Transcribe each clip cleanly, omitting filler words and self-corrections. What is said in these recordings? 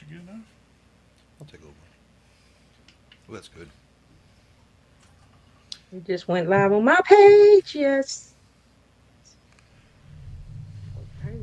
you get enough? I'll take over. Oh, that's good. We just went live on my page. Yes. Okay.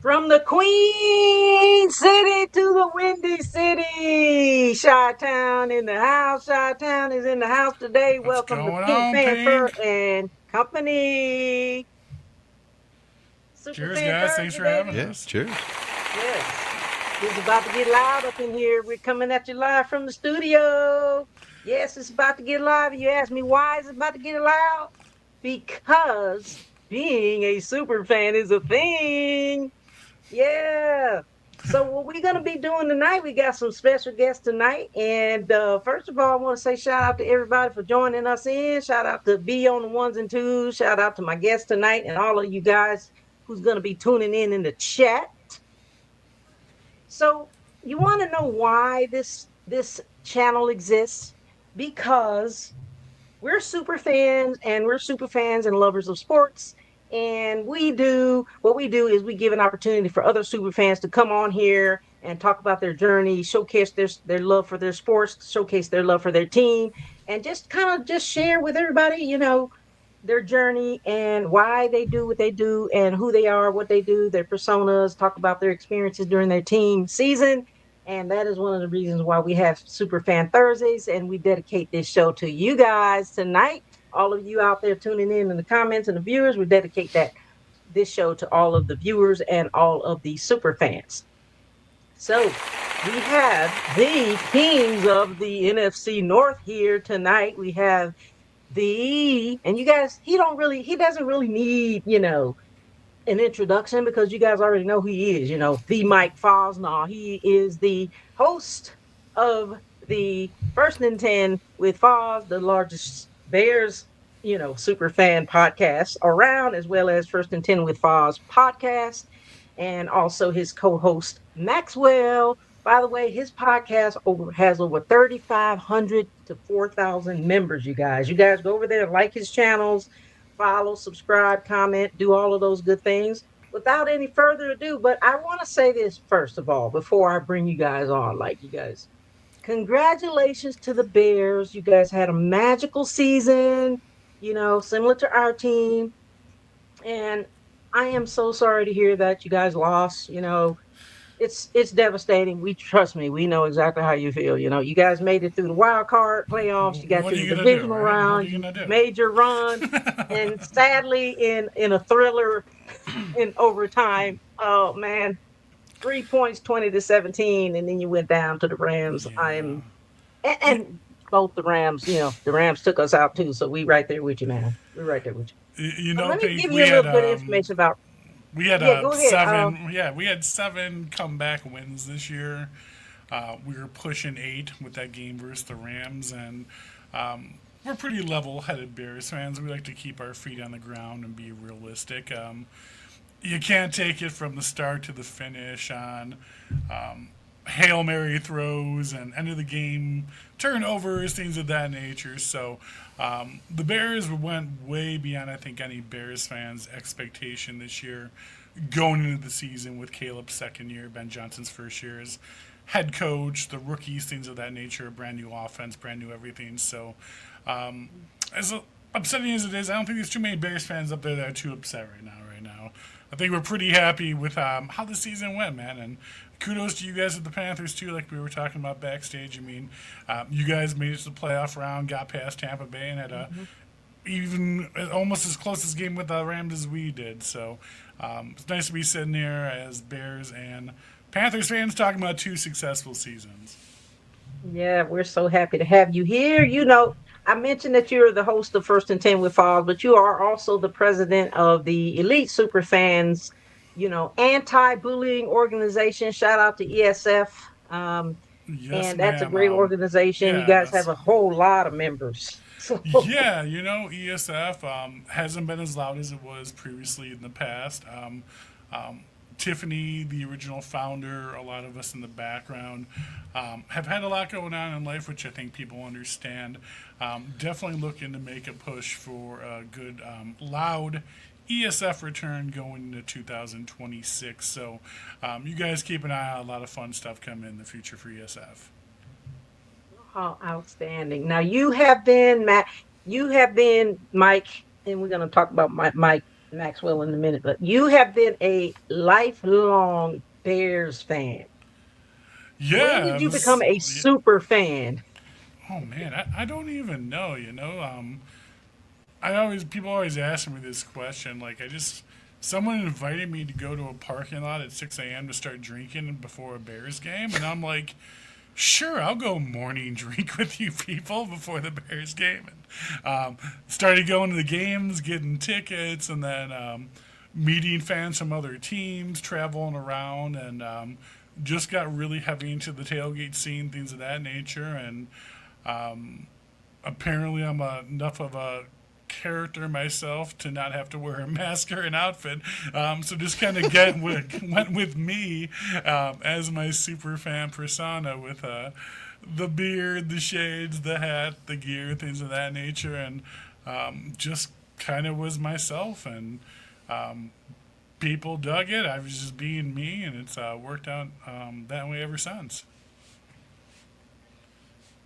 From the Queen City to the Windy City, Chi-Town in the house. Chi-Town is in the house today. What's Welcome to going Pink on, Fanfur Pink? and Company. Cheers, Superfan guys. Thanks Thursday, for having baby. Yeah, us. cheers. Yes. It's about to get loud up in here. We're coming at you live from the studio. Yes, it's about to get live. You ask me why is it about to get loud? Because being a super fan is a thing. Yeah. So what we're gonna be doing tonight, we got some special guests tonight. And first of all, I want to say shout out to everybody for joining us in. Shout out to B on the ones and twos. Shout out to my guests tonight and all of you guys who's gonna be tuning in the chat. So you want to know why this channel exists? Because we're super fans and we're super fans and lovers of sports. And what we do is we give an opportunity for other super fans to come on here and talk about their journey, showcase their love for their sports, showcase their love for their team, and just kind of just share with everybody, their journey and why they do what they do and who they are, what they do, their personas, talk about their experiences during their team season. And that is one of the reasons why we have Super Fan Thursdays, and we dedicate this show to you guys tonight. All of you out there tuning in the comments and the viewers, we dedicate this show to all of the viewers and all of the super fans. So we have the kings of the NFC North here tonight. We have and you guys, he doesn't really need, an introduction because you guys already know who he is, the Mike Fosnaugh. He is the host of the First and 10 with Foz, the largest Bears, super fan podcast around, as well as First and 10 with Foz podcast, and also his co-host Maxwell. By the way, his podcast has over 3,500 to 4,000 members, you guys. You guys go over there and like his channels, follow, subscribe, comment, do all of those good things. Without any further ado, but I want to say this first of all, before I bring you guys on, congratulations to the Bears. You guys had a magical season, similar to our team. And I am so sorry to hear that you guys lost. It's devastating. Trust me, we know exactly how you feel. You guys made it through the wild card playoffs. You got What are to you the gonna do, divisional right? What are round. you You gonna do? made your run, and sadly, in a thriller, in overtime. Oh man, 3 points, 20-17, and then you went down to the Rams. Yeah. And both the Rams. The Rams took us out too. So we right there with you, man. We're right there with you. But let me Pink, give you a little bit of information about. we had Yeah, go ahead. seven. Yeah, we had 7 comeback wins this year. We were pushing 8 with that game versus the Rams, and we're pretty level-headed Bears fans. We like to keep our feet on the ground and be realistic. You can't take it from the start to the finish on Hail Mary throws and end of the game turnovers, things of that nature. So the Bears went way beyond, I think, any Bears fans' expectation this year going into the season with Caleb's second year, Ben Johnson's first year as head coach, the rookies, things of that nature, brand new offense, brand new everything. So as upsetting as it is, I don't think there's too many Bears fans up there that are too upset right now. I think we're pretty happy with how the season went, man. And kudos to you guys at the Panthers, too, like we were talking about backstage. I mean, you guys made it to the playoff round, got past Tampa Bay, and had a even almost as close as game with the Rams as we did. So it's nice to be sitting there as Bears and Panthers fans talking about two successful seasons. Yeah, we're so happy to have you here. You know, I mentioned that you're the host of First and 10 with Falls, but you are also the president of the Elite Superfans, anti-bullying organization. Shout out to ESF. Yes, And that's a ma'am. great organization. You guys have Yes. a whole lot of members. So, Yeah, ESF hasn't been as loud as it was previously in the past. Tiffany, the original founder, a lot of us in the background have had a lot going on in life, which I think people understand. Definitely looking to make a push for a good, loud ESF return going into 2026. So you guys keep an eye out. A lot of fun stuff coming in the future for ESF. oh, outstanding. Now you have been Matt, you have been Mike, and we're going to talk about Mike Maxwell in a minute, but you have been a lifelong Bears fan. When Yeah, did you become a super fan? oh man, I don't even know. I always people always ask me this question. Like, someone invited me to go to a parking lot at 6 a.m. to start drinking before a Bears game, and I'm like, sure, I'll go morning drink with you people before the Bears game. And started going to the games, getting tickets, and then meeting fans from other teams, traveling around, and just got really heavy into the tailgate scene, things of that nature. And apparently, I'm enough of a character myself to not have to wear a mask or an outfit. So just kind of went with me as my super fan persona with the beard, the shades, the hat, the gear, things of that nature, and just kind of was myself. And people dug it. I was just being me, and it's worked out that way ever since.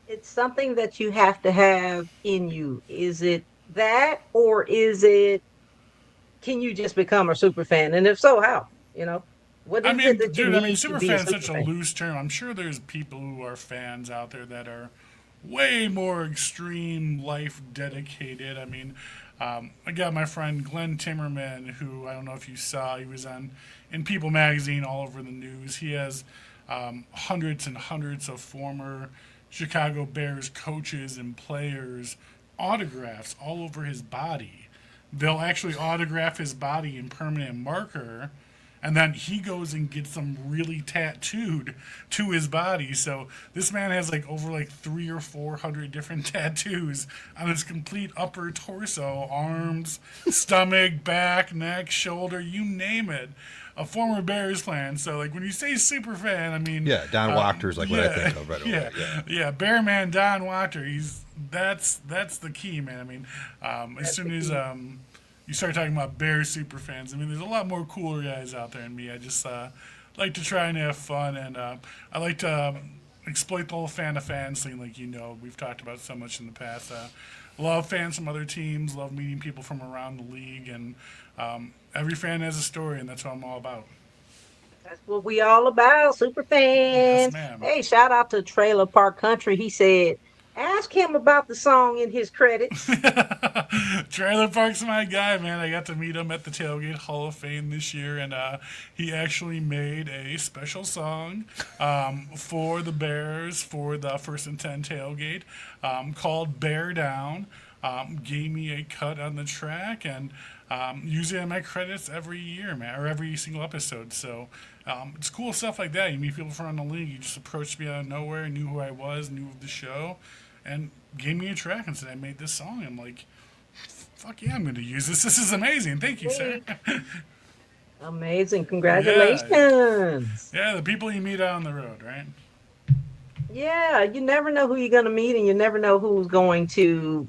It's something that you have to have in you. Is it that, or is it, can you just become a super fan? And if so, how? You know, what I is it mean, that you dude, need to super be a fan is super such a fan? loose term. I'm sure there's people who are fans out there that are way more extreme, life dedicated. I mean, I got my friend Glenn Timmerman, who I don't know if you saw. He was on in People magazine, all over the news. He has hundreds and hundreds of former Chicago Bears coaches and players autographs all over his body. They'll actually autograph his body in permanent marker, and then he goes and gets them really tattooed to his body. So this man has like over like 300 or 400 different tattoos on his complete upper torso, arms, stomach, back, neck, shoulder, you name it. A former Bears fan. So like when you say super fan, I mean, Yeah, Don Wachter's like what I think of right away. yeah, Yeah. yeah, Bearman Don Wachter. That's the key, man. I mean, as That's the soon as key. you start talking about Bears super fans, I mean, there's a lot more cooler guys out there than me. I just like to try and have fun, and I like to exploit the whole fan of fans thing. Like we've talked about so much in the past. Love fans from other teams. Love meeting people from around the league, and every fan has a story, and that's what I'm all about. That's what we all about, super Yes, fans. ma'am. Hey, shout out to Trailer Park Country. He said, ask him about the song in his credits. Trailer Park's my guy, man. I got to meet him at the Tailgate Hall of Fame this year, and he actually made a special song for the Bears for the First and 10 tailgate called Bear Down. Gave me a cut on the track, and usually on my credits every year, man, or every single episode. So it's cool stuff like that. You meet people from around the league. You just approached me out of nowhere, knew who I was, knew of the show, and gave me a track and said, I made this song. I'm like, fuck yeah, I'm going to use this. This is amazing. Thank you, sir. Amazing. Yeah. Congratulations. Yeah, the people you meet out on the road, right? Yeah, you never know who you're going to meet and you never know who's going to,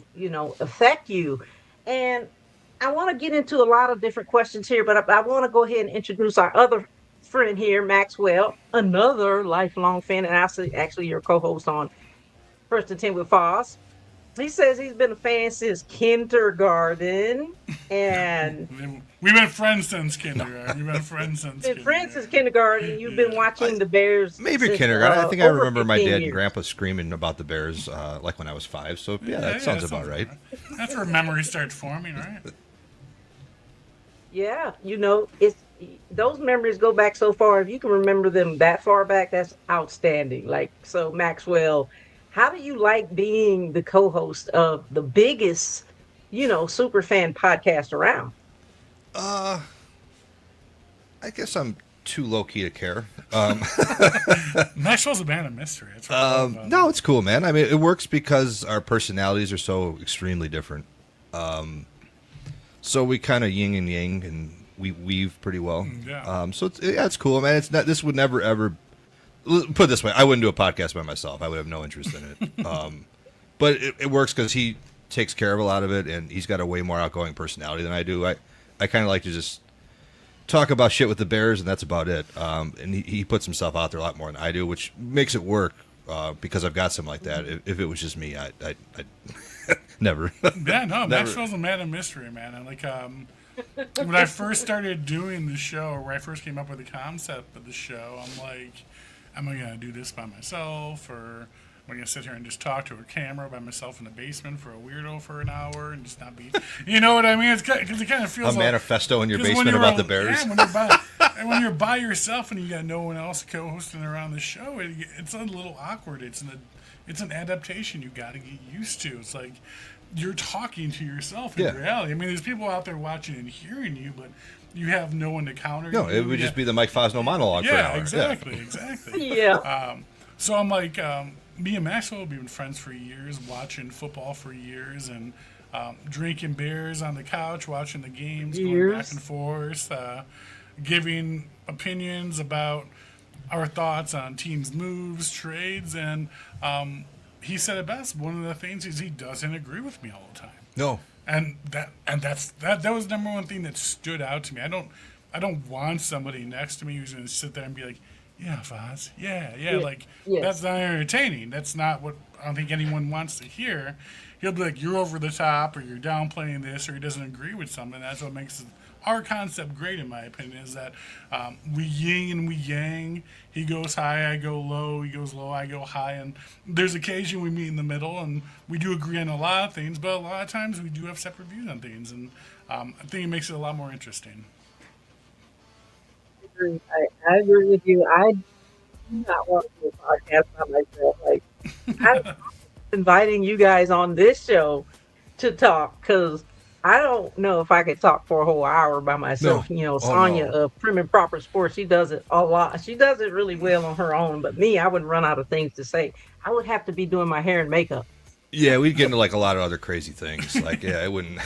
affect you. And I want to get into a lot of different questions here, but I want to go ahead and introduce our other friend here, Maxwell, another lifelong fan, and actually your co-host on First and 10 with Foz. He says he's been a fan since kindergarten, and We've been friends since kindergarten. We've been friends since kindergarten. You've been watching the Bears. Maybe since, kindergarten. I think I over remember my 15 dad and years. grandpa screaming about the Bears like when I was 5. So yeah, that sounds about right. That's where memories start forming, right? Yeah, it's those memories go back so far. If you can remember them that far back, that's outstanding. Like, so Maxwell, how do you like being the co-host of the biggest, super fan podcast around? I guess I'm too low key to care. Maxwell's a man of mystery. That's what I love about No, him. it's cool, man. I mean, it works because our personalities are so extremely different. So we kind of yin and yang, and we weave pretty well. Yeah. So it's cool, man. It's not. This would never ever. Put it this way, I wouldn't do a podcast by myself. I would have no interest in it. But it works because he takes care of a lot of it, and he's got a way more outgoing personality than I do. I kind of like to just talk about shit with the Bears, and that's about it. And he puts himself out there a lot more than I do, which makes it work because I've got something like that. If it was just me, I'd never. Yeah, no, Never. Maxwell's a man of mystery, man. And like, when I first started doing the show, or when I first came up with the concept of the show, I'm like, am I gonna do this by myself, or am I gonna sit here and just talk to a camera by myself in the basement for a weirdo for an hour and just not be, you know what I mean? It's because it kind of feels A like manifesto in your 'cause when basement you're about al- the Bears. Yeah, when you're by yourself and you got no one else co-hosting around the show, it's a little awkward. It's an adaptation you got to get used to. It's like you're talking to yourself in Yeah. reality. I mean, there's people out there watching and hearing you, but you have no one to counter. No, you. it would just be the Mike Fosnaugh monologue for an Yeah, hour. exactly. Yeah. So I'm like, me and Maxwell have been friends for years, watching football for years, and drinking beers on the couch, watching the games, going back and forth, giving opinions about our thoughts on teams' moves, trades, and he said it best. One of the things is he doesn't agree with me all the time. No. And that was the number one thing that stood out to me. I don't want somebody next to me who's going to sit there and be like, yeah, Foz, yeah, like that's not entertaining. That's not what I don't think anyone wants to hear. He'll be like, you're over the top, or you're downplaying this, or he doesn't agree with something. That's what makes our concept great, in my opinion, is that we yin and we yang. He goes high, I go low. He goes low, I go high. And there's occasion we meet in the middle, and we do agree on a lot of things, but a lot of times we do have separate views on things. And I think it makes it a lot more interesting. I agree with you. I do not want to do a podcast by myself. Like, I'm inviting you guys on this show to talk because I don't know if I could talk for a whole hour by myself. No. Sonya No. of Prim and Proper Sports, she does it a lot. She does it really well on her own. But me, I would run out of things to say. I would have to be doing my hair and makeup. Yeah, we'd get into like a lot of other crazy things. Like, yeah, I wouldn't.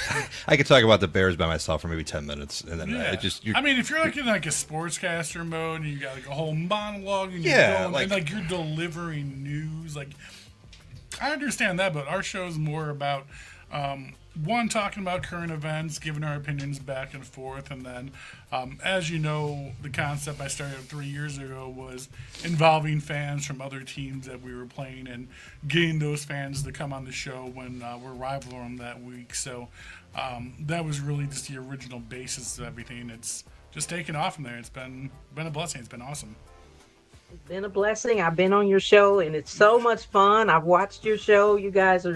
I could talk about the Bears by myself for maybe 10 minutes, and then Yeah. it just. I mean, if you're like in like a sportscaster mode and you got like a whole monologue and Yeah, you're going, and like you're delivering news, like I understand that, but our show is more about one, talking about current events, giving our opinions back and forth, and then as you know, the concept I started 3 years ago was involving fans from other teams that we were playing and getting those fans to come on the show when we're rivaling them that week. So that was really just the original basis of everything. It's just taken off from there. It's been a blessing. It's been awesome. It's been a blessing. I've been on your show and it's so much fun. I've watched your show. You guys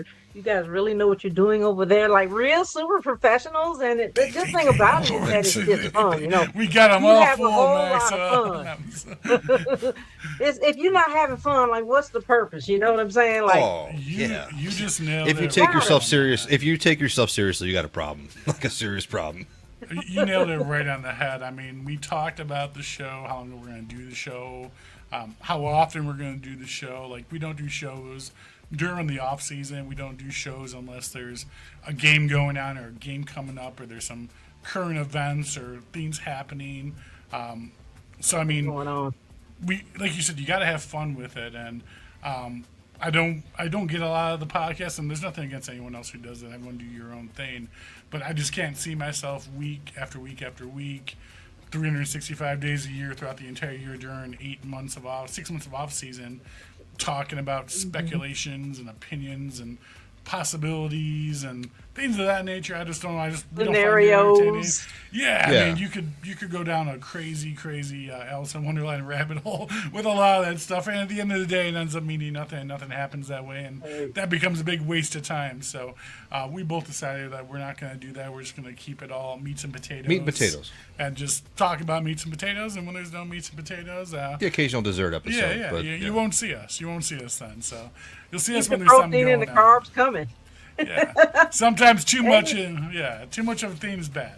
really know what you're doing over there, like real super professionals. And the good thing about it is that it's just fun. We got them You all have a full, whole Max. lot of fun. If you're not having fun, like what's the purpose? You know what I'm saying? Like, You just nailed it. If you take yourself seriously, you got a problem, like a serious problem. You nailed it right on the head. I mean, we talked about the show, how long we're going to do the show. how often we're going to do the show. Like, we don't do shows during the off season. We don't do shows unless there's a game going on or a game coming up or there's some current events or things happening. So I mean, Going on. we, like you said, you got to have fun with it, and I don't get a lot of the podcasts, and there's nothing against anyone else who does it. Everyone do your own thing, but I just can't see myself week after week after week, 365 days a year throughout the entire year during 6 months of off season, talking about speculations and opinions and possibilities and things of that nature. I just don't. We don't find it entertaining. Scenarios. Yeah, I mean, you could go down a crazy Alice in Wonderland rabbit hole with a lot of that stuff, and at the end of the day, it ends up meaning nothing. Nothing happens that way, and that becomes a big waste of time. So we both decided that we're not going to do that. We're just going to keep it all meats and potatoes. Meat and potatoes. And just talk about meats and potatoes. And when there's no meats and potatoes, The occasional dessert episode. but you won't see us. You won't see us then. So you'll see us Keep when the there's something protein going and the on. carbs coming. Yeah. Sometimes too much of a thing is bad.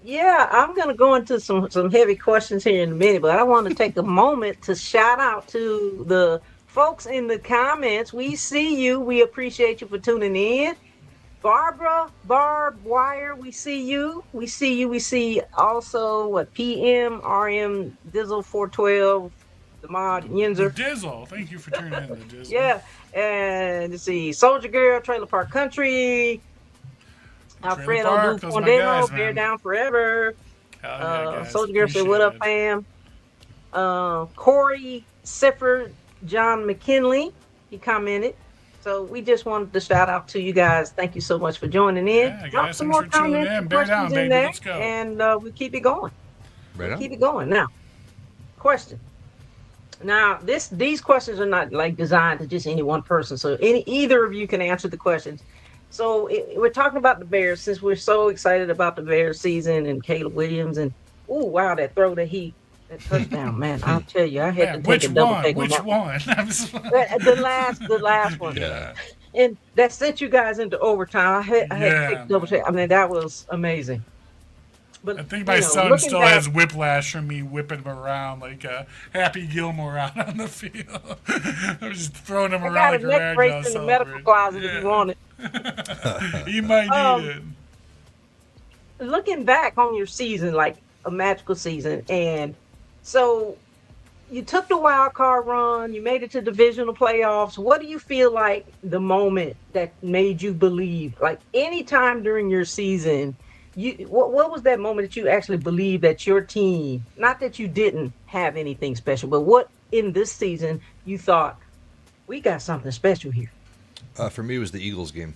Yeah, I'm going to go into some heavy questions here in a minute, but I want to take a moment to shout out to the folks in the comments. We see you. We appreciate you for tuning in. Barbara, Barb Wire, we see you. We see you. We see also PM, RM, Dizzle 412, the mod, Yinzer. Dizzle, thank you for tuning in to Dizzle. Yeah, and let's see, Soldier Girl, Trailer Park Country, Alfredo Park, Du those are my guys, Fondemo, Bear man. Down Forever. Hell yeah, guys. Soldier Girl said, Appreciate "What up, it. fam?" Corey Sifford, John McKinley, he commented. So we just wanted to shout out to you guys. Thank you so much for joining in. Yeah, Drop guys, some thanks more for tuning comments in. and Bear questions down, in baby. there, Let's go. and we keep it going. Right on. Keep it going. Now, question. Now, these questions are not like designed to just any one person, so either of you can answer the questions. So we're talking about the Bears since we're so excited about the Bears season and Caleb Williams and wow, that throw that touchdown, man! I'll tell you, I had to take a double take on Which that. one? The last one. Yeah. And that sent you guys into overtime. I had to take a double man. take. I mean, that was amazing. But I think my son still has whiplash from me whipping him around like Happy Gilmore out on the field. I was just throwing him I around got like a a neck rag brace doll in the celebrating. medical closet if you want it. He might need it. Looking back on your season, like a magical season, and so you took the wild card run, you made it to divisional playoffs. What do you feel like the moment that made you believe, like any time during your season, what was that moment that you actually believed that your team, not that you didn't have anything special, but what in this season you thought, we got something special here? For me, it was the Eagles game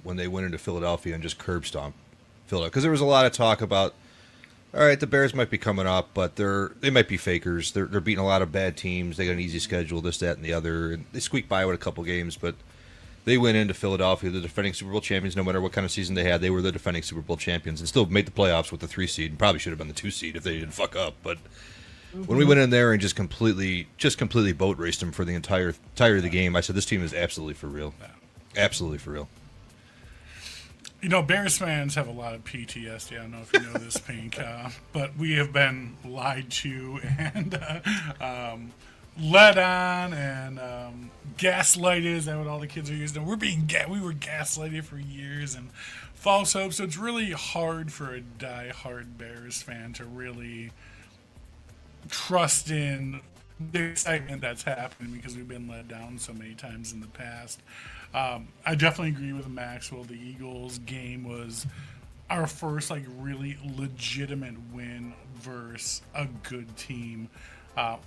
when they went into Philadelphia and just curb stomped Philadelphia. Because there was a lot of talk about, all right, the Bears might be coming up, but they might be fakers. They're beating a lot of bad teams. They got an easy schedule, this, that, and the other. And they squeaked by with a couple games, but they went into Philadelphia, the defending Super Bowl champions. No matter what kind of season they had, they were the defending Super Bowl champions and still made the playoffs with the 3 seed. And probably should have been the 2 seed if they didn't fuck up. But when we went in there and just completely boat raced them for the entire of the game, I said this team is absolutely for real. Absolutely for real. You know, Bears fans have a lot of PTSD. I don't know if you know this, Pink, but we have been lied to and led on and gaslighted. Is that what all the kids are using? We were gaslighted for years and false hope. So it's really hard for a die-hard Bears fan to really trust in the excitement that's happening because we've been let down so many times in the past. I definitely agree with Maxwell. The Eagles game was our first really legitimate win versus a good team.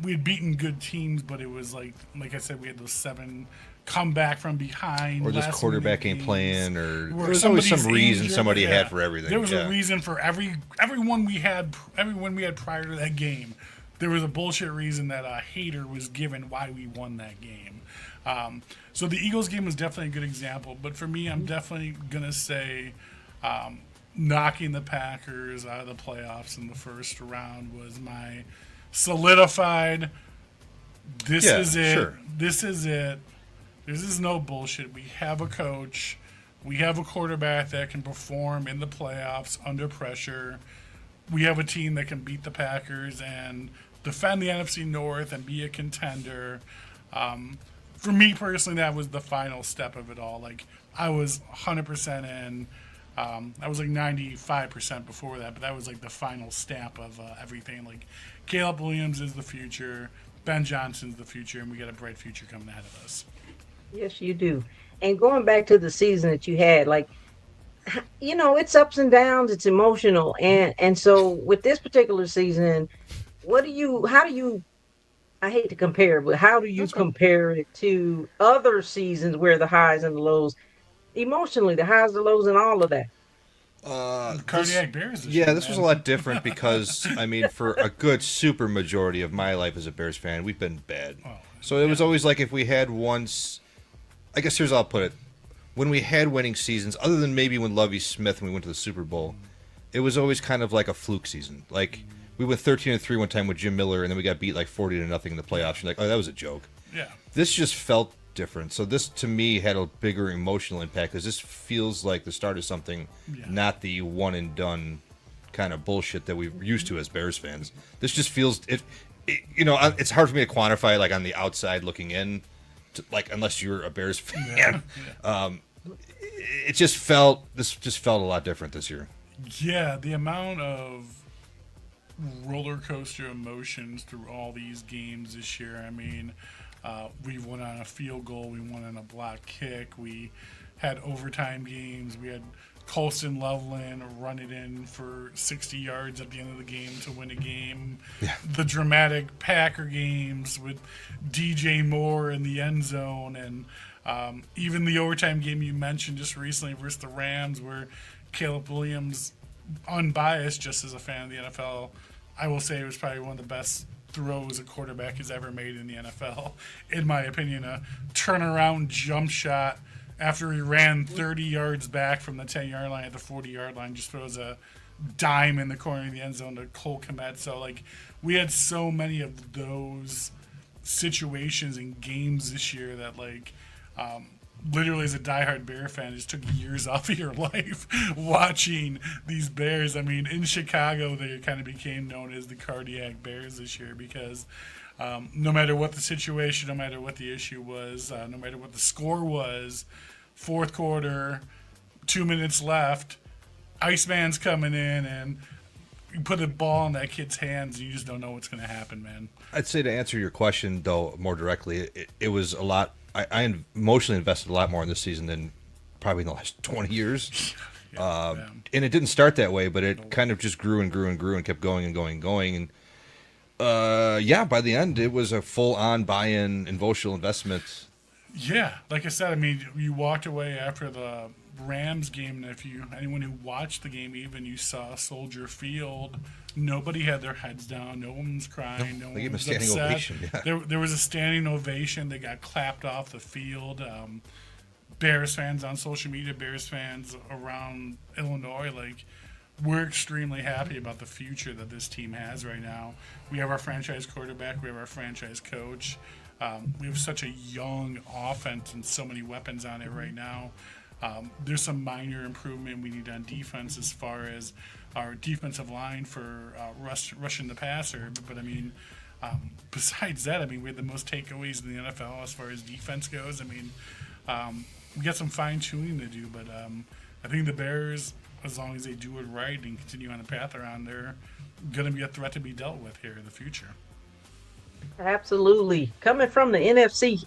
We had beaten good teams, but it was like I said, we had those 7 come back from behind. Or just quarterback ain't games playing, or where there's always some somebody's reason injured. somebody had for everything. There was a reason for everyone we had prior to that game. There was a bullshit reason that a hater was given why we won that game. So the Eagles game was definitely a good example. But for me, I'm definitely going to say knocking the Packers out of the playoffs in the first round was my solidified, this is it. Sure. This is it. This is no bullshit. We have a coach. We have a quarterback that can perform in the playoffs under pressure. We have a team that can beat the Packers and defend the NFC North and be a contender. For me personally, that was the final step of it all. Like, I was 100% in. I was like 95% before that, but that was like the final stamp of everything. Like, Caleb Williams is the future, Ben Johnson's the future, and we got a bright future coming ahead of us. Yes, you do. And going back to the season that you had, like, it's ups and downs, it's emotional. And so with this particular season, how do you I hate to compare, but how do you That's fine. compare it to other seasons where the highs and the lows, emotionally, the highs, the lows, and all of that? Cardiac Bears. This was a lot different because, I mean, for a good super majority of my life as a Bears fan, we've been bad. So it was always like if we had once, I guess here's how I'll put it. When we had winning seasons, other than maybe when Lovie Smith and we went to the Super Bowl, it was always kind of like a fluke season. Like, we went 13-3 one time with Jim Miller, and then we got beat like 40-0 in the playoffs. You're like, oh, that was a joke. Yeah. This just felt different. So this, to me, had a bigger emotional impact because this feels like the start of something, not the one and done kind of bullshit that we're used to as Bears fans. This just feels it's hard for me to quantify like on the outside looking in, like unless you're a Bears fan. This just felt a lot different this year. Yeah, the amount of roller coaster emotions through all these games this year. I mean, we won on a field goal, we won on a block kick, we had overtime games, we had Colston Loveland run it in for 60 yards at the end of the game to win a game. Yeah. The dramatic Packer games with DJ Moore in the end zone, and even the overtime game you mentioned just recently versus the Rams, where Caleb Williams, unbiased just as a fan of the NFL, I will say it was probably one of the best throws a quarterback has ever made in the NFL, in my opinion. A turnaround jump shot after he ran 30 yards back from the 10-yard line at the 40-yard line, just throws a dime in the corner of the end zone to Cole Kmet. So, like, we had so many of those situations and games this year that, like, literally as a diehard Bear fan, it just took years off of your life watching these Bears. I mean, in Chicago, they kind of became known as the Cardiac Bears this year because no matter what the situation, no matter what the issue was, no matter what the score was, fourth quarter, 2 minutes left, Iceman's coming in and you put a ball in that kid's hands and you just don't know what's going to happen, man. I'd say to answer your question, though, more directly, it was a lot. I emotionally invested a lot more in this season than probably in the last 20 years. And it didn't start that way, but it kind of just grew and grew and grew and kept going and going and going. And, by the end, it was a full-on buy-in emotional investment. Yeah, like I said, I mean, you walked away after the Rams game, and if anyone who watched the game, even you saw Soldier Field, nobody had their heads down, no one was crying, no one was upset. Ovation, yeah. There was a standing ovation. They got clapped off the field. Bears fans on social media, Bears fans around Illinois, like, we're extremely happy about the future that this team has right now. We have our franchise quarterback, we have our franchise coach. We have such a young offense and so many weapons on it right now. There's some minor improvement we need on defense as far as our defensive line for rushing the passer. But I mean, besides that, I mean, we had the most takeaways in the NFL as far as defense goes. I mean, we got some fine-tuning to do, but I think the Bears, as long as they do it right and continue on the path they're on, they're going to be a threat to be dealt with here in the future. Absolutely. Coming from the NFC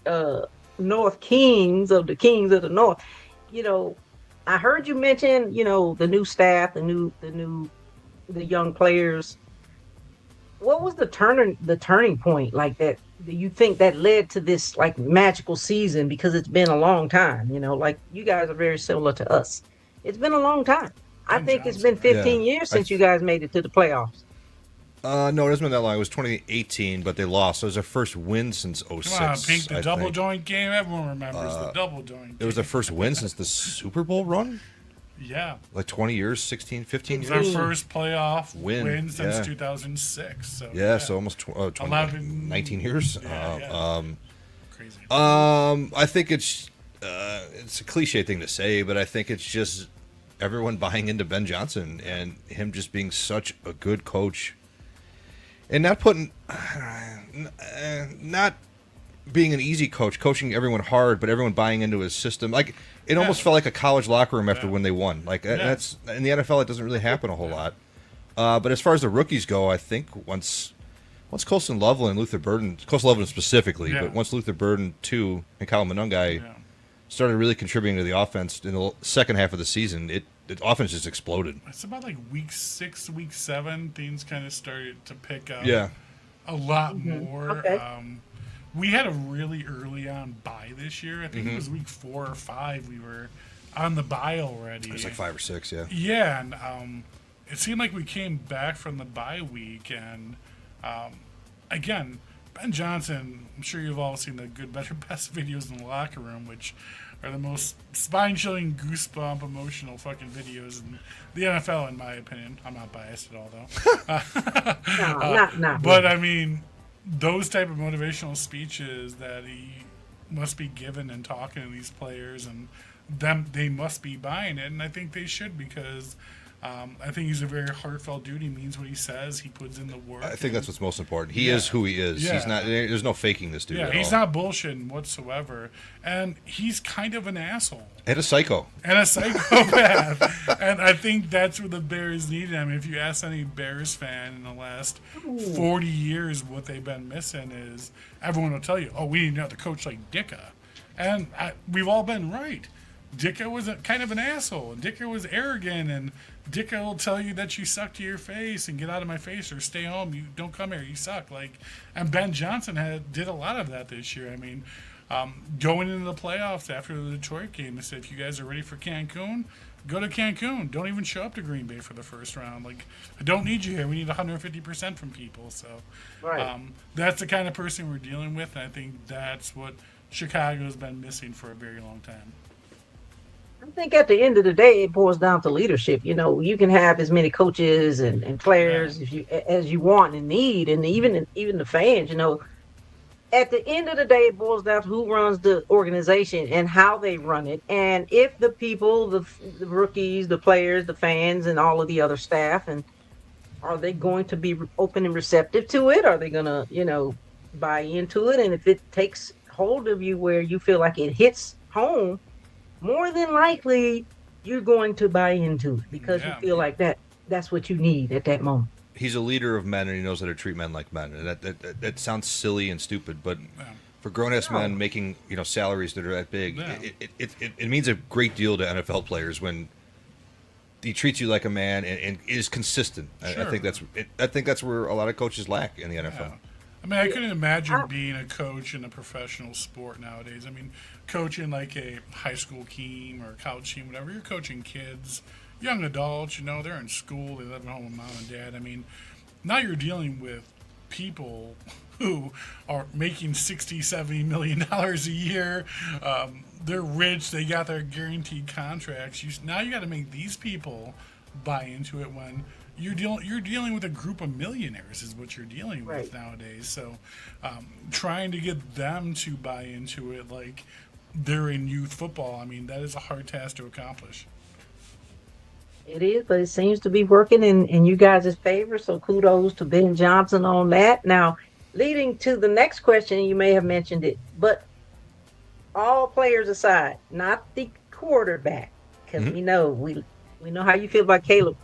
North Kings of the North, I heard you mention, the new staff, the young players. What was the turning point like that? Do you think that led to this like magical season? Because it's been a long time, like you guys are very similar to us. It's been a long time. I think it's been 15 years since you guys made it to the playoffs. No, it hasn't been that long. It was 2018, but they lost. So it was their first win since 06. Come on, Pink, the double joint game. Everyone remembers the double joint game. It was their first win since the Super Bowl run? Yeah. Like 20 years, 16, 15 years? It was our first playoff win since 2006. So, so almost 19 years. Crazy. I think it's a cliche thing to say, but I think it's just everyone buying into Ben Johnson and him just being such a good coach. and not putting, not being an easy coach, coaching everyone hard, but everyone buying into his system. Like it almost felt like a college locker room after when they won. Like that's in the NFL, it doesn't really happen a whole lot. But as far as the rookies go, I think once Colson Loveland and Luther Burden, Colson Loveland specifically, but once Luther Burden too and Kyle Monungai started really contributing to the offense in the second half of the season, the offense just exploded. It's about like week 6, week 7, things kind of started to pick up. A lot more. Okay. We had a really early on bye this year. I think it was week 4 or 5. We were on the bye already. It was like 5 or 6, yeah. Yeah, and it seemed like we came back from the bye week, and again, Ben Johnson, I'm sure you've all seen the good, better, best videos in the locker room, which are the most spine-chilling, goosebump, emotional fucking videos in the NFL, in my opinion. I'm not biased at all, though. No. But, I mean, those type of motivational speeches that he must be given and talking to these players, and they must be buying it, and I think they should, because I think he's a very heartfelt dude. He means what he says. He puts in the work. I think that's what's most important. He is who he is. He's not. There's no faking this dude. Yeah, at he's all. not bullshitting whatsoever, and he's kind of an asshole And a psycho. and a psychopath. And I think that's where the Bears needed him. If you ask any Bears fan in the last 40 years what they've been missing, is everyone will tell you, "Oh, we need another coach like Dicka," and we've all been right. Dicka was kind of an asshole, and Dicka was arrogant, and Dicka will tell you that you suck to your face and get out of my face or stay home. You don't come here. You suck. And Ben Johnson did a lot of that this year. I mean, going into the playoffs after the Detroit game, they said, if you guys are ready for Cancun, go to Cancun. Don't even show up to Green Bay for the first round. I don't need you here. We need 150% from people. So that's the kind of person we're dealing with, and I think that's what Chicago's been missing for a very long time. I think at the end of the day, it boils down to leadership. You can have as many coaches and players as you want and need, and even the fans. At the end of the day, it boils down to who runs the organization and how they run it, and if the people, the rookies, the players, the fans, and all of the other staff, and are they going to be open and receptive to it? Are they going to, buy into it? And if it takes hold of you where you feel like it hits home, more than likely, you're going to buy into it because you feel like that's what you need at that moment. He's a leader of men, and he knows how to treat men like men. And that sounds silly and stupid, but for grown-ass men making salaries that are that big, it means a great deal to NFL players when he treats you like a man and is consistent. Sure. I think that's where a lot of coaches lack in the NFL. Yeah. I mean, I couldn't imagine being a coach in a professional sport nowadays. I mean, coaching like a high school team or a college team, whatever. You're coaching kids, young adults, they're in school, they live at home with mom and dad. I mean, now you're dealing with people who are making $60, $70 million a year. They're rich. They got their guaranteed contracts. Now you got to make these people buy into it when you're dealing with a group of millionaires is what you're dealing with nowadays. So trying to get them to buy into it like they're in youth football, I mean, that is a hard task to accomplish. It is, but it seems to be working in you guys' favor. So kudos to Ben Johnson on that. Now, leading to the next question, you may have mentioned it, but all players aside, not the quarterback, because we know how you feel about Caleb.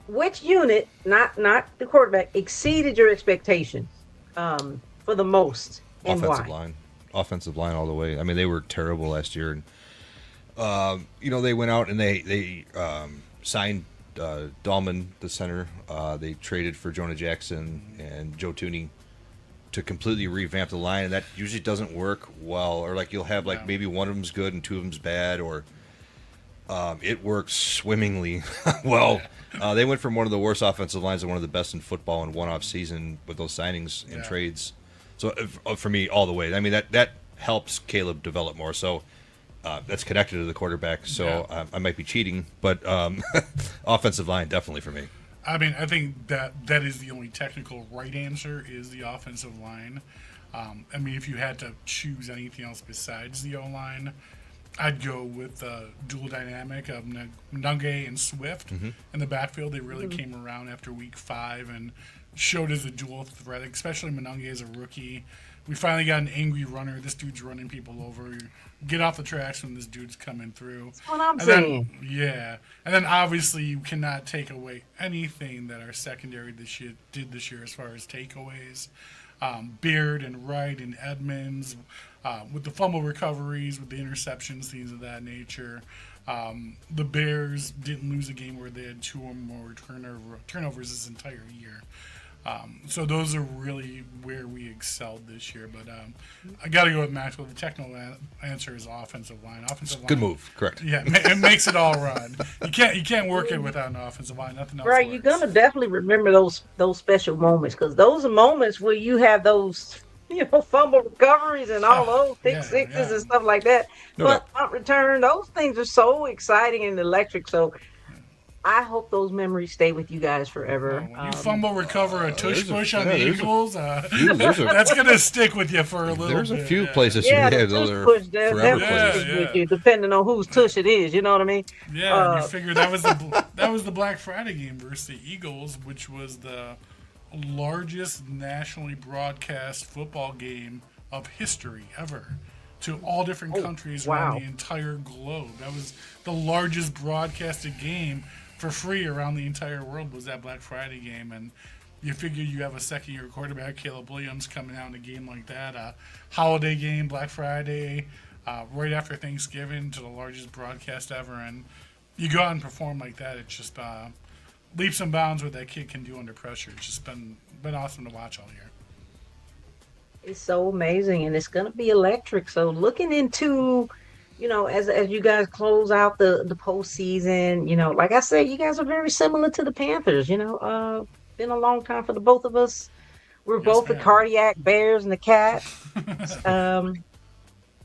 Which unit, not the quarterback, exceeded your expectations for the most, and why? Offensive line all the way. I mean, they were terrible last year, and they went out and they signed Dahlman, the center. They traded for Jonah Jackson and Joe Tooney to completely revamp the line, and that usually doesn't work well. Or you'll have maybe one of them's good and two of them's bad, or it works swimmingly well. They went from one of the worst offensive lines to one of the best in football in one off season with those signings and trades. So for me, all the way. I mean, that helps Caleb develop more. So that's connected to the quarterback. So I might be cheating, but offensive line definitely for me. I mean, I think that is the only technical right answer is the offensive line. I mean, if you had to choose anything else besides the O-line, I'd go with the dual dynamic of Nunge and Swift in the backfield. They really came around after week 5 and showed as a dual threat, especially Monange as a rookie. We finally got an angry runner. This dude's running people over. Get off the tracks when this dude's coming through. That's what I'm and saying. Then, yeah. And then obviously you cannot take away anything that our secondary did this year as far as takeaways. Beard and Wright and Edmonds, with the fumble recoveries, with the interceptions, things of that nature. The Bears didn't lose a game where they had 2 or more turnovers this entire year. So those are really where we excelled this year. But I got to go with Maxwell. The technical answer is offensive line. Good move. Correct. Yeah, it makes it all run. You can't work it without an offensive line. Nothing else Right, works. you're gonna definitely remember those special moments because those are moments where you have those fumble recoveries and all those pick sixes and stuff like that. No but doubt. punt return, those things are so exciting and electric. So I hope those memories stay with you guys forever. When you fumble recover a tush push on the there's a- Eagles, there's a- that's gonna stick with you for a little There's bit. a few yeah. places Yeah, here. the Those tush are push, they'll forever never places. stick with you, depending on whose tush it is. You know what I mean? Yeah, and you figure that was the Black Friday game versus the Eagles, which was the largest nationally broadcast football game of history ever to all different countries around the entire globe. That was the largest broadcasted game for free around the entire world was that Black Friday game. And you figure you have a second-year quarterback, Caleb Williams, coming out in a game like that, a holiday game, Black Friday, right after Thanksgiving to the largest broadcast ever. And you go out and perform like that, it's just leaps and bounds what that kid can do under pressure. It's just been awesome to watch all year. It's so amazing, and it's going to be electric. So looking into, as you guys close out the postseason, like I said, you guys are very similar to the Panthers. Been a long time for the both of us. We're both the cardiac bears and the cat.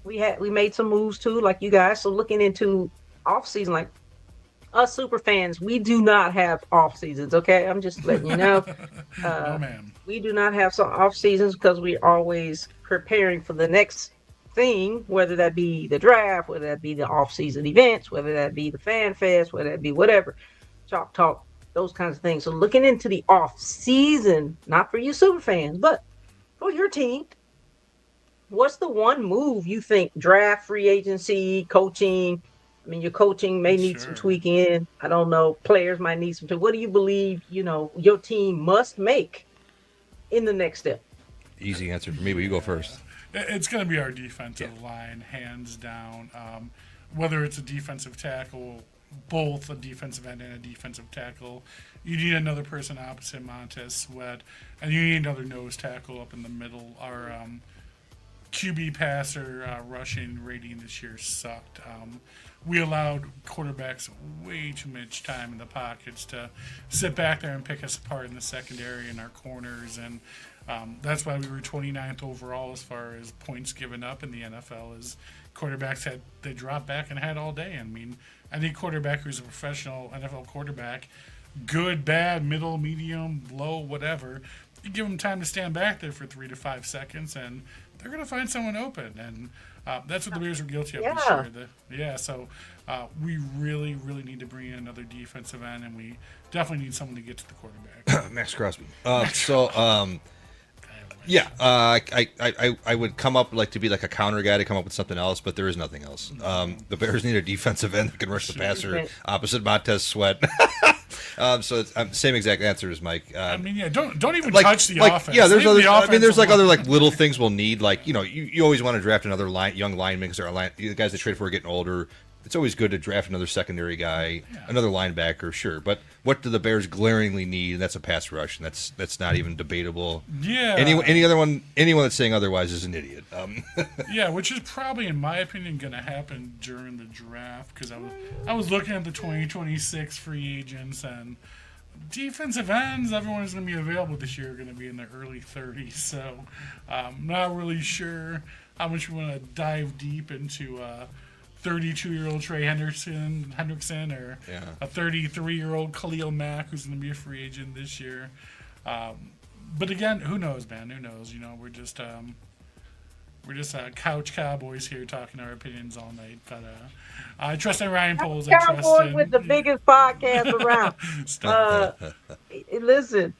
We made some moves too, like you guys. So looking into off season, like us super fans, we do not have off seasons. Okay, I'm just letting you know. No, ma'am. We do not have some off seasons because we're always preparing for the next thing, whether that be the draft, whether that be the off season events, whether that be the fan fest, whether that be whatever, chalk talk, those kinds of things. So looking into the off season, not for you super fans, but for your team, what's the one move you think draft, free agency, coaching? I mean, your coaching may need some tweaking in. I don't know. Players might need some. What do you believe, your team must make in the next step? Easy answer for me, but you go first. It's going to be our defensive line, hands down. Whether it's a defensive tackle, both a defensive end and a defensive tackle, you need another person opposite Montez Sweat, and you need another nose tackle up in the middle. Our QB passer rushing rating this year sucked. We allowed quarterbacks way too much time in the pockets to sit back there and pick us apart in the secondary and our corners, and that's why we were 29th overall as far as points given up in the NFL. Is quarterbacks they dropped back and had all day. I mean, any quarterback who's a professional NFL quarterback, good, bad, middle, medium, low, whatever, you give them time to stand back there for 3 to 5 seconds, and they're going to find someone open. And that's what the Bears were guilty of this year. So we really, really need to bring in another defensive end, and we definitely need someone to get to the quarterback. Max Crosby. I would come up to be like a counter guy to come up with something else, but there is nothing else. The Bears need a defensive end that can rush the passer opposite Montez Sweat. So it's same exact answer as Mike. Don't even touch the offense. Yeah, there's Leave other. the I mean, there's offensive other line. little things we'll need. You always want to draft another young lineman because the guys they trade for are getting older. It's always good to draft another secondary guy, another linebacker, sure. But what do the Bears glaringly need? And that's a pass rush, and that's not even debatable. Yeah. Anyone that's saying otherwise is an idiot. Yeah, which is probably, in my opinion, going to happen during the draft because I was looking at the 2026 free agents, and defensive ends, everyone who's going to be available this year are going to be in their early 30s. So I'm not really sure how much we want to dive deep into 32-year-old Trey Hendrickson or a 33-year-old Khalil Mack who's going to be a free agent this year. But again, who knows, man? Who knows? We're just couch cowboys here talking our opinions all night. But I trust in Ryan Poles. I trust Cowboys in with the biggest podcast around. Listen,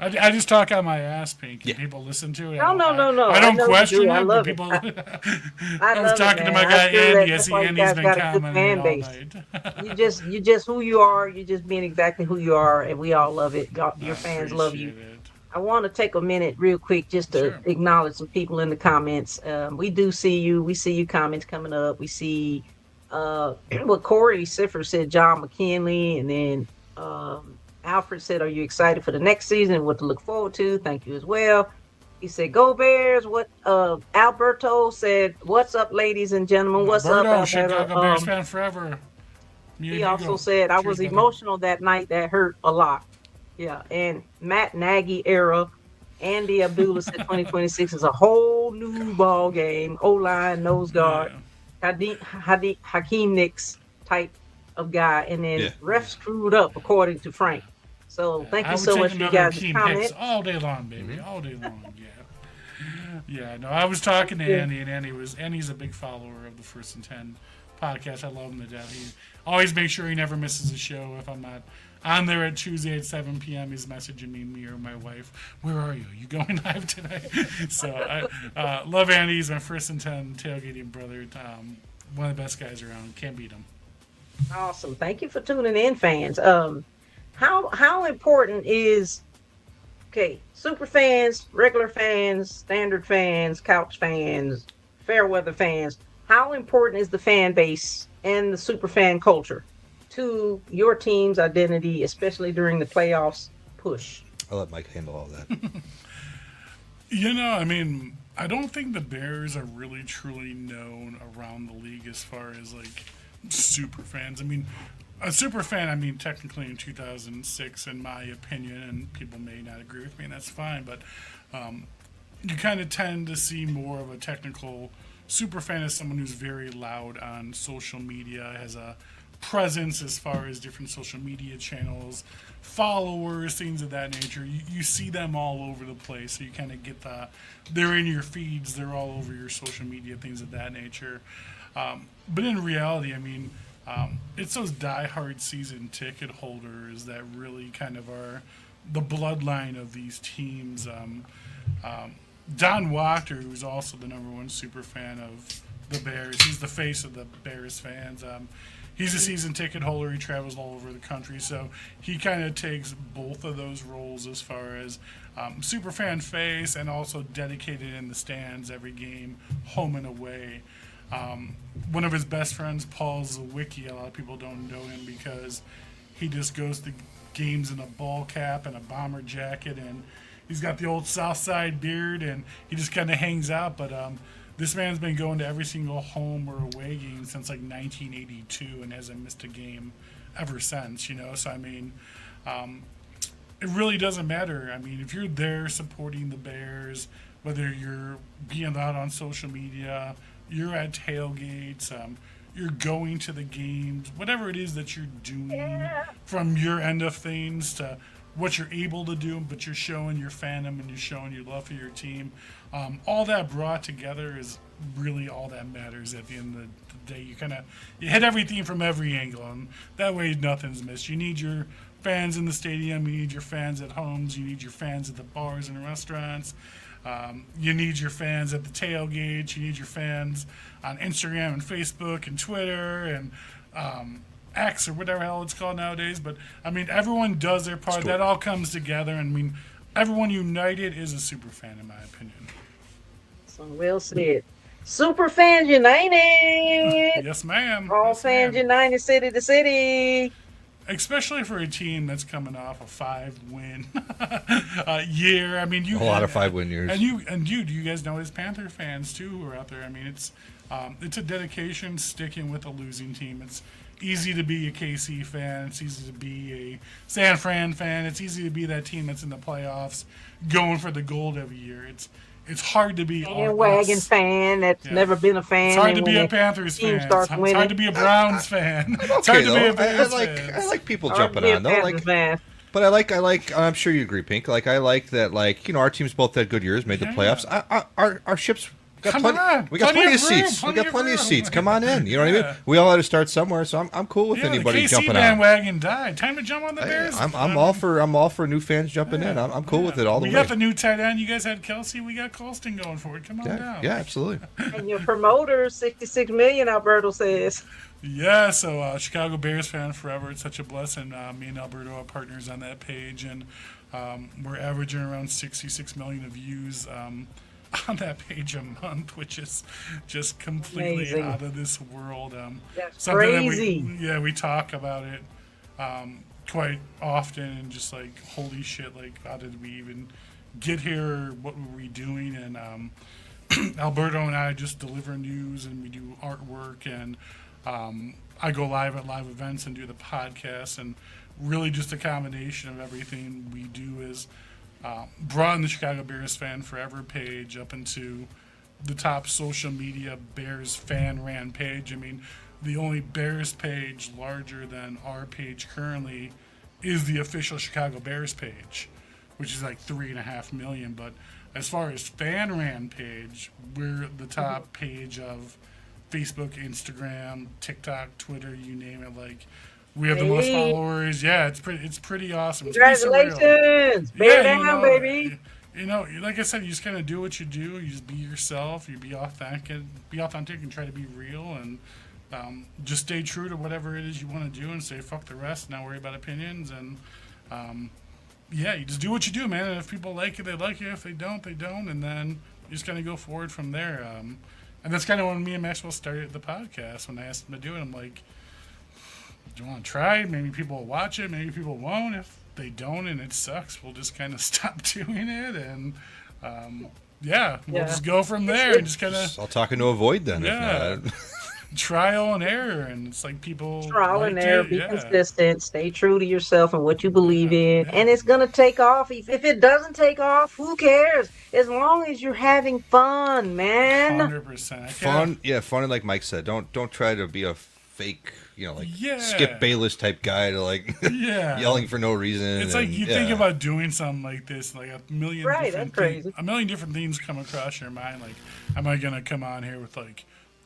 I just talk on my ass, Pink, and people listen to it. No. I don't know question you do. I it, love but it. people. I was love talking it, to man. my guy I feel Andy. I that's see why you Andy's guys been got a good commenting fan all base. night. You just who you are. You just being exactly who you are, and we all love it. Your I fans love you. appreciate it. I want to take a minute, real quick, just to Sure. acknowledge some people in the comments. We do see you. We see your comments coming up. We see what Corey Siffer said, John McKinley, and then Alfred said, "Are you excited for the next season? What to look forward to?" Thank you as well. He said, "Go Bears." What Alberto said, "What's up, ladies and gentlemen? What's up, Alberto, Alberto?" Chicago Bears fan forever. Me and He you also go. said, "I Cheers, was brother. emotional that night. That hurt a lot." Yeah, and Matt Nagy era. Andy Abdullah said 2026 is a whole new ball game. O-line, nose guard, Yeah. Hakeem Nicks type of guy. And then Yeah. ref screwed up, according to Frank. So thank I you would so take much for you another guys' team comment. picks all day long, baby, all day long. Yeah. No, I was talking to Andy, and Andy's a big follower of the First and 10 podcast. I love him to death. He always makes sure he never misses a show. If I'm not on there at Tuesday at 7 p.m., he's messaging me or my wife, "Where are you? You going live today?" So I love Andy. He's my First and 10 tailgating brother. One of the best guys around. Can't beat him. Awesome. Thank you for tuning in, fans. How important is super fans, regular fans, standard fans, couch fans, fair weather fans? How important is the fan base and the super fan culture to your team's identity, especially during the playoffs push? I'll let Mike handle all that. I mean, I don't think the Bears are really truly known around the league as far as like super fans. I mean, a super fan, I mean, technically in 2006, in my opinion, and people may not agree with me, and that's fine, but you kind of tend to see more of a technical super fan as someone who's very loud on social media, has a presence as far as different social media channels, followers, things of that nature. You see them all over the place, so you kind of get they're in your feeds, they're all over your social media, things of that nature. But in reality, I mean, it's those diehard season ticket holders that really kind of are the bloodline of these teams. Don Wachter, who's also the number one super fan of the Bears, he's the face of the Bears fans. He's a season ticket holder. He travels all over the country, so he kind of takes both of those roles as far as super fan face and also dedicated in the stands every game, home and away. One of his best friends, Paul Zawicki, a lot of people don't know him because he just goes to games in a ball cap and a bomber jacket, and he's got the old South Side beard, and he just kind of hangs out. But this man's been going to every single home or away game since like 1982 and hasn't missed a game ever since, So, I mean, it really doesn't matter. I mean, if you're there supporting the Bears, whether you're being out on social media, you're at tailgates, you're going to the games, whatever it is that you're doing from your end of things to what you're able to do, but you're showing your fandom and you're showing your love for your team. All that brought together is really all that matters at the end of the day. You hit everything from every angle, and that way nothing's missed. You need your fans in the stadium, you need your fans at homes, you need your fans at the bars and restaurants. You need your fans at the tailgates. You need your fans on Instagram and Facebook and Twitter and X or whatever hell it's called nowadays. But, I mean, everyone does their part. That all comes together. And, I mean, everyone united is a super fan, in my opinion. So well said. Super fans united. Yes, ma'am. All yes, fans ma'am. united, city to city. Especially for a team that's coming off a 5-win year. I mean, A lot of 5-win years. And you, do you guys know as Panther fans too who are out there? I mean, it's a dedication sticking with a losing team. It's easy to be a KC fan. It's easy to be a San Fran fan. It's easy to be that team that's in the playoffs, going for the gold every year. It's hard to be bandwagon fan that's never been a fan. It's hard to be a Panthers fan. It's hard to be a Browns fan. It's hard to be a Bears fan. I like people jumping on though. But I like. I'm sure you agree, Pink. I like that. Our teams both had good years, made the playoffs. Our ships We got Come plenty, on. we got Plenty plenty of of room, seats. We plenty got of plenty of room. seats. Come on in. You know what I Yeah. mean? We all had to start somewhere, so I'm cool with Yeah, anybody the KC jumping on. bandwagon died. Time to jump on the Bears. I'm all for new fans jumping in. I'm cool with it all the way. We got the new tight end. You guys had Kelsey. We got Colston going for it. Come on down. Yeah, absolutely. And your promoter, 66 million, Alberto says. Yeah, so Chicago Bears fan forever. It's such a blessing. Me and Alberto are partners on that page, and we're averaging around 66 million of views on that page a month, which is just completely Amazing. out of this world. That's Something crazy. that we talk about it quite often, and just like, holy shit, like, how did we even get here? What were we doing? And Alberto and I just deliver news, and we do artwork, and I go live at live events and do the podcast, and really just a combination of everything we do is brought the Chicago Bears Fan Forever page up into the top social media Bears fan ran page. I mean, the only Bears page larger than our page currently is the official Chicago Bears page, which is like 3.5 million. But as far as fan ran page, we're the top page of Facebook, Instagram, TikTok, Twitter, you name it. Like, we have the most Hey. followers. Yeah, it's pretty awesome. It's pretty surreal. Congratulations. Bear down, you know, baby. You know, like I said, you just kind of do what you do. You just be yourself. You be authentic, and try to be real, and just stay true to whatever it is you want to do, and say fuck the rest. Not worry about opinions, and yeah, you just do what you do, man. And if people like you, they like you. If they don't, they don't, and then you just kind of go forward from there. And that's kind of when me and Maxwell started the podcast. When I asked him to do it, I'm like, do you want to try? Maybe people will watch it. Maybe people won't. If they don't and it sucks, we'll just kind of stop doing it. And we'll just go from there and just kind of I'll talk into a void then. Yeah. If not. trial and error. And it's like people Trial and error, be yeah. consistent, stay true to yourself and what you believe in, yeah. and it's going to take off. If it doesn't take off, who cares? As long as you're having fun, man. 100%. Fun, fun, and like Mike said, don't try to be a fake, Skip Bayless type guy to Yeah. yelling for no reason. It's like you think about doing something like this, like a million different things, a million different things come across your mind. Like, am I gonna come on here with like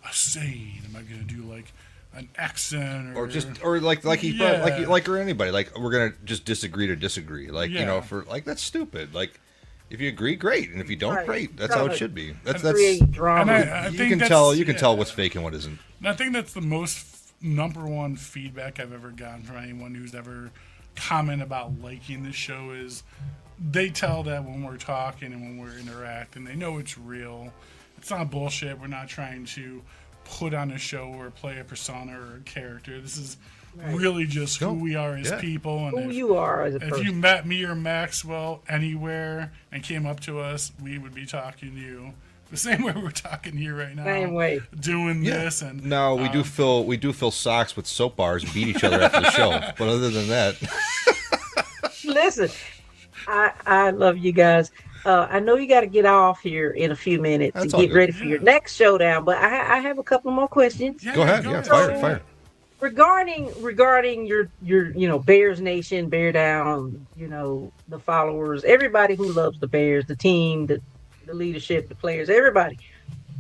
a saying? Am I gonna do like an accent or anybody? Like, we're gonna just disagree to disagree. That's stupid. Like, if you agree, great, and if you don't, great. That's how it should be. That's create drama. And I you think can tell what's fake and what isn't. And I think that's the most number one feedback I've ever gotten from anyone who's ever commented about liking the show is they tell that when we're talking and when we're interacting, they know it's real. It's not bullshit. We're not trying to put on a show or play a persona or a character. This is really just who we are as people. And who you are as a person. If you met me or Maxwell anywhere and came up to us, we would be talking to you the same way we're talking here right now. Same way. Doing this. And no, we do fill socks with soap bars and beat each other after the show. But other than that, listen, I love you guys. I know you got to get off here in a few minutes to get ready for your next showdown, but I have a couple more questions. Go ahead. Fire. Regarding your Bears Nation, Bear Down, the followers, everybody who loves the Bears, the team, the leadership, the players, everybody.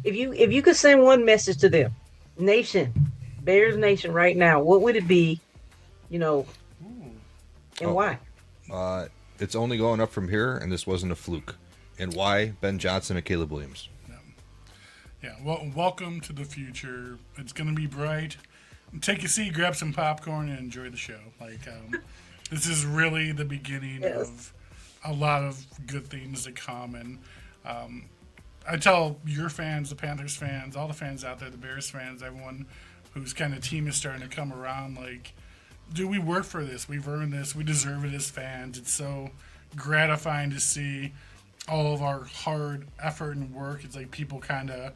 If you could send one message to them, Bears Nation right now, what would it be, and why? It's only going up from here, and this wasn't a fluke. And why? Ben Johnson and Caleb Williams. Yeah. Well, welcome to the future. It's going to be bright. Take a seat, grab some popcorn, and enjoy the show. This is really the beginning of a lot of good things to come. And I tell your fans, the Panthers fans, all the fans out there, the Bears fans, everyone whose kind of team is starting to come around, dude, we work for this. We've earned this. We deserve it as fans. It's so gratifying to see all of our hard effort and work. It's like people kind of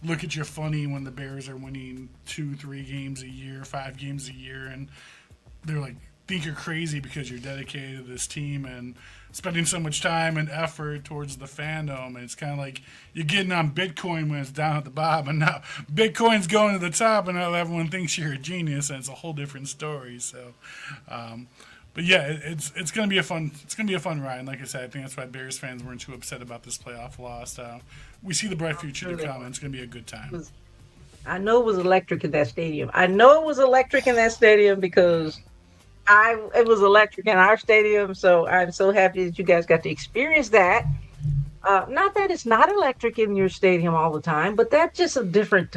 look at you funny when the Bears are winning 2-3 games a year, 5 games a year, and they're like, think you're crazy because you're dedicated to this team and spending so much time and effort towards the fandom. And it's kind of like you're getting on Bitcoin when it's down at the bottom, and now Bitcoin's going to the top, and now everyone thinks you're a genius, and it's a whole different story. So But yeah, it's gonna be a fun ride. And like I said, I think that's why Bears fans weren't too upset about this playoff loss. We see the bright future to come, and it's gonna be a good time. I know it was electric in that stadium. I know it was electric in that stadium because it was electric in our stadium. So I'm so happy that you guys got to experience that. Not that it's not electric in your stadium all the time, but that's just a different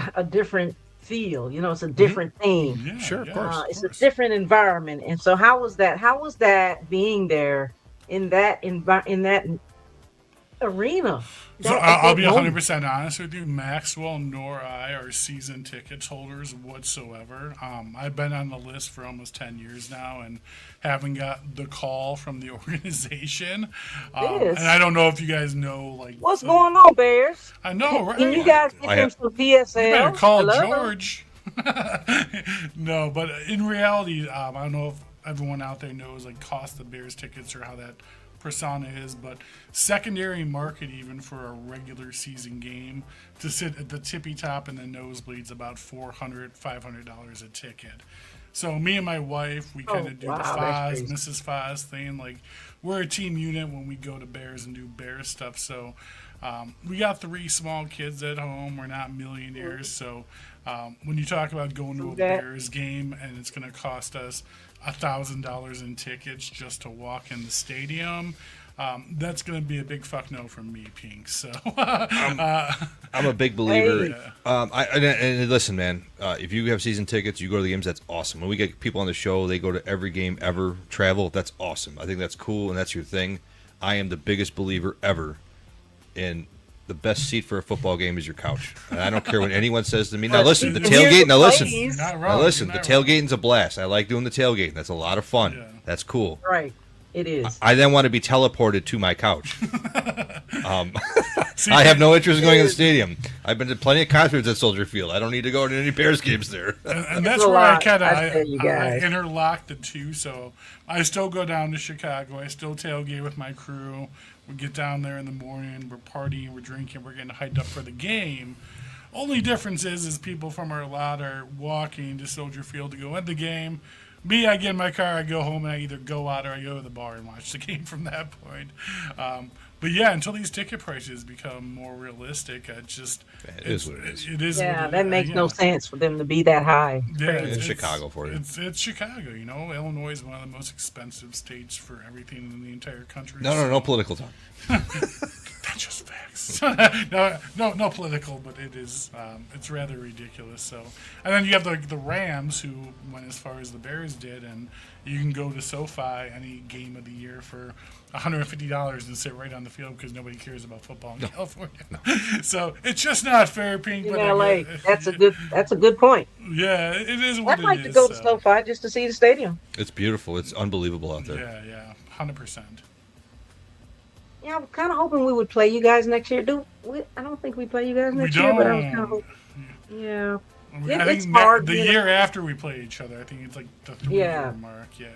feel. It's a different thing. Yeah, Sure, of course. It's a different environment. And so how was that? How was that being there in that arena? So I'll be 100% honest with you. Maxwell nor I are season tickets holders whatsoever. I've been on the list for almost 10 years now and haven't got the call from the organization. And I don't know if you guys know, what's going on, Bears? I know, right? Can you guys get them some PSL? You better call George. No, but in reality, I don't know if everyone out there knows cost of Bears tickets or how that persona is, but secondary market even for a regular season game to sit at the tippy top and the nosebleeds about $400-$500 a ticket. So me and my wife, we kind of do the Foz, Mrs. Foz thing. We're a team unit when we go to Bears and do Bears stuff. So we got 3 small kids at home. We're not millionaires. So when you talk about going to a Bears game and it's going to cost us $1,000 in tickets just to walk in the stadium, that's going to be a big fuck no from me, Pink. So I'm a big believer. And listen, man, if you have season tickets, you go to the games. That's awesome. When we get people on the show, they go to every game ever, travel. That's awesome. I think that's cool, and that's your thing. I am the biggest believer ever in the best seat for a football game is your couch. And I don't care what anyone says to me. Now listen, the tailgate. Now listen. You're not wrong. Now listen. The tailgating's a blast. I like doing the tailgate. That's a lot of fun. Yeah. That's cool. Right. It is. I then want to be teleported to my couch. I have no interest in going to the stadium. I've been to plenty of concerts at Soldier Field. I don't need to go to any Bears games there. And that's where I kind of I interlock the two. So I still go down to Chicago. I still tailgate with my crew. We get down there in the morning. We're partying. We're drinking. We're getting hyped up for the game. Only difference is people from our lot are walking to Soldier Field to go at the game. Me, I get in my car, I go home, and I either go out or I go to the bar and watch the game from that point. But yeah, until these ticket prices become more realistic, it is what it is. It is. Yeah, that makes no sense for them to be that high. Yeah, it's Chicago for you. It's Chicago. Illinois is one of the most expensive states for everything in the entire country. No political talk. That's just facts. no political, but it is. It's rather ridiculous. So, and then you have the Rams, who went as far as the Bears did, and you can go to SoFi any game of the year for $150 and sit right on the field because nobody cares about football in California. No. So it's just not fair, Pink. In LA, that's a good point. Yeah, it is what it is. I'd like to go to SoFi just to see the stadium. It's beautiful. It's unbelievable out there. Yeah, 100%. Yeah, I'm kind of hoping we would play you guys next year. I don't think we play you guys next year, but I was kind of hoping. Yeah. I think it's hard. The year after we play each other, I think it's like the 3-year mark. Yeah.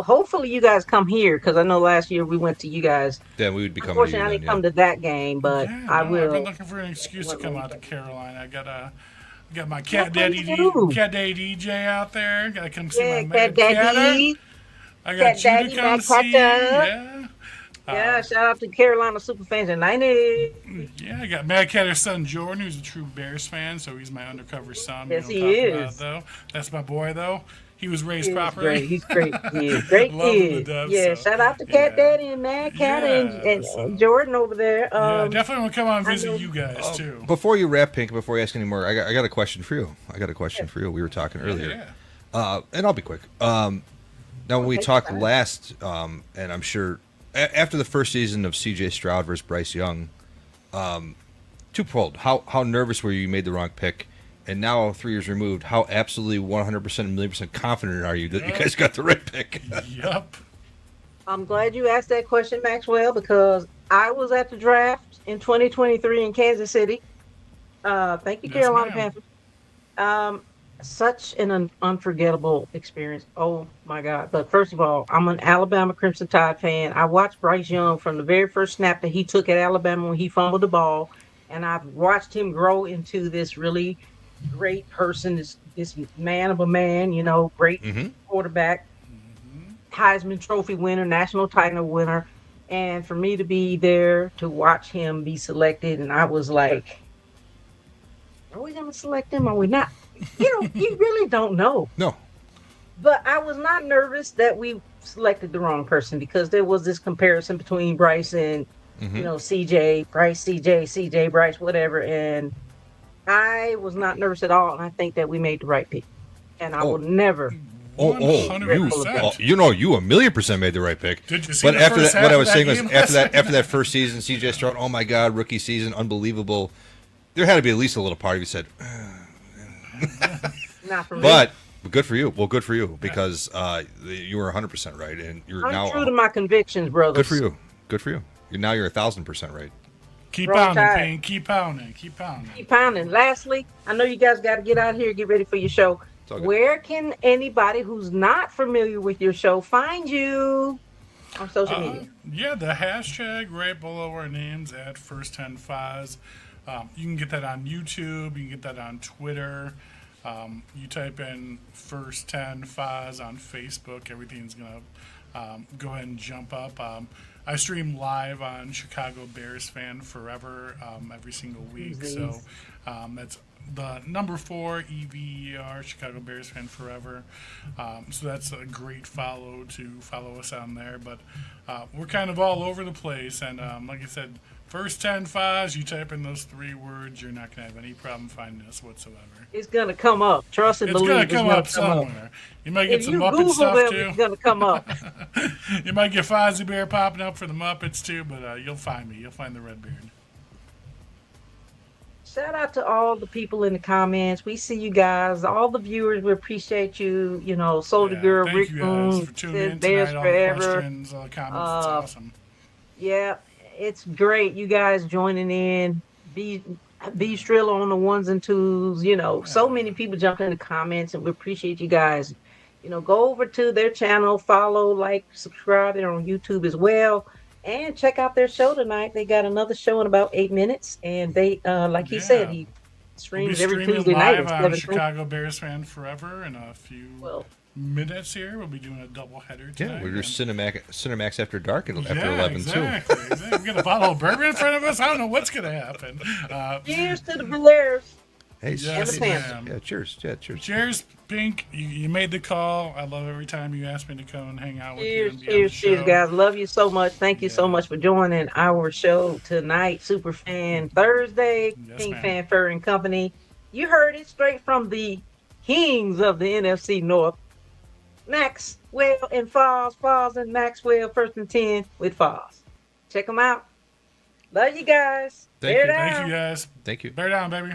Hopefully you guys come here because I know last year we went to you guys. Yeah, we would be coming. Unfortunately, I didn't come to that game, but I will. I've been looking for an excuse to come out to Carolina. I got my cat daddy DJ out there. Got to come see my cat daddy. I got you to come see. Yeah. Yeah, shout out to Carolina Superfans United. Yeah, I got Mad Catter's son Jordan, who's a true Bears fan, so he's my undercover son. Yes, he is. That's my boy, though. He was raised properly. He's great. He is. Great kid. Shout out to Cat Daddy and Mad Cat and Jordan over there. Definitely want to come out and visit you guys, too. Before you wrap, Pink, before you ask any more, I got a question for you. We were talking earlier. And I'll be quick. Now, when we talked last, and I'm sure after the first season of CJ Stroud versus Bryce Young, twofold. How nervous were you made the wrong pick? And now, 3 years removed, how absolutely 100% and 1,000,000% confident are you that you guys got the right pick? Yep. I'm glad you asked that question, Maxwell, because I was at the draft in 2023 in Kansas City. Thank you, Carolina Panthers. Such an unforgettable experience. Oh, my God. But first of all, I'm an Alabama Crimson Tide fan. I watched Bryce Young from the very first snap that he took at Alabama when he fumbled the ball, and I've watched him grow into this really great person, this man of a man, great quarterback. Heisman Trophy winner, national title winner, and for me to be there to watch him be selected, and I was like, "Are we going to select him? Are we not?" You really don't know. No. But I was not nervous that we selected the wrong person because there was this comparison between Bryce and CJ, Bryce, CJ, Bryce, whatever, and I was not nervous at all, and I think that we made the right pick, and I will never. You 100%. you 1,000,000% made the right pick. Did you see But the after first that, half what I of was that saying was game after that first season, CJ Stroud, oh my God, rookie season, unbelievable. There had to be at least a little part of you said, Not for me. but good for you. Well, good for you because you were 100% right, and you're I'm now true to my convictions, brother. good for you. Good for you. You're 1,000% right. Keep Roll pounding, Tide. Pink. Keep pounding. Keep pounding. Keep pounding. Lastly, I know you guys got to get out here, get ready for your show. all good. Where can anybody who's not familiar with your show find you on social media? Yeah, the hashtag right below our names at First 10 Fives. You can get that on YouTube. You can get that on Twitter. You type in First 10 Fives on Facebook. Everything's going to go ahead and jump up. I stream live on Chicago Bears Fan Forever every single week. So that's the number 4 EVER, Chicago Bears Fan Forever. So that's a great follow us on there. But we're kind of all over the place. And like I said, First 10 Fives, you type in those 3 words, you're not going to have any problem finding us whatsoever. It's going to come up. Trust and It's believe. going to come up somewhere. You might get If some you Muppet Google stuff them, too. it's going to come up. You might get Fozzie Bear popping up for the Muppets too, but you'll find me. You'll find the Redbeard. Shout out to all the people in the comments. We see you guys, all the viewers. We appreciate you. Soldier Girl, Thank Rick you guys Boone, for tuning in Bears tonight. All the Forever. questions, all the comments. It's awesome. Yeah, it's great. You guys joining in. Be Strilla on the ones and twos. So many people jump in the comments, and we appreciate you guys. Go over to their channel, follow, like, subscribe. They're on YouTube as well. And check out their show tonight. They got another show in about 8 minutes. And they, like he said, he streams every Tuesday night at live on 7:20. Chicago Bears Fan Forever in a few minutes here. We'll be doing a double header tonight. Yeah, we're just Cinemax after dark after 11 exactly. We got a bottle of bourbon in front of us. I don't know what's going to happen. Cheers to the Bears. Hey, Yes, ma'am. yeah, cheers. Yeah, cheers. Cheers, Pink. You made the call. I love every time you ask me to come and hang out with you. Cheers, And be on the cheers, show. guys. Love you so much. Thank you so much for joining our show tonight, Superfan Thursday, Yes, Pink ma'am. Fanfur and Company. You heard it straight from the kings of the NFC North, Maxwell and Foz and Maxwell, First and 10 with Foz. Check them out. Love you guys. Thank Bear you. down. Thank you, guys. Thank you. Bear down, baby.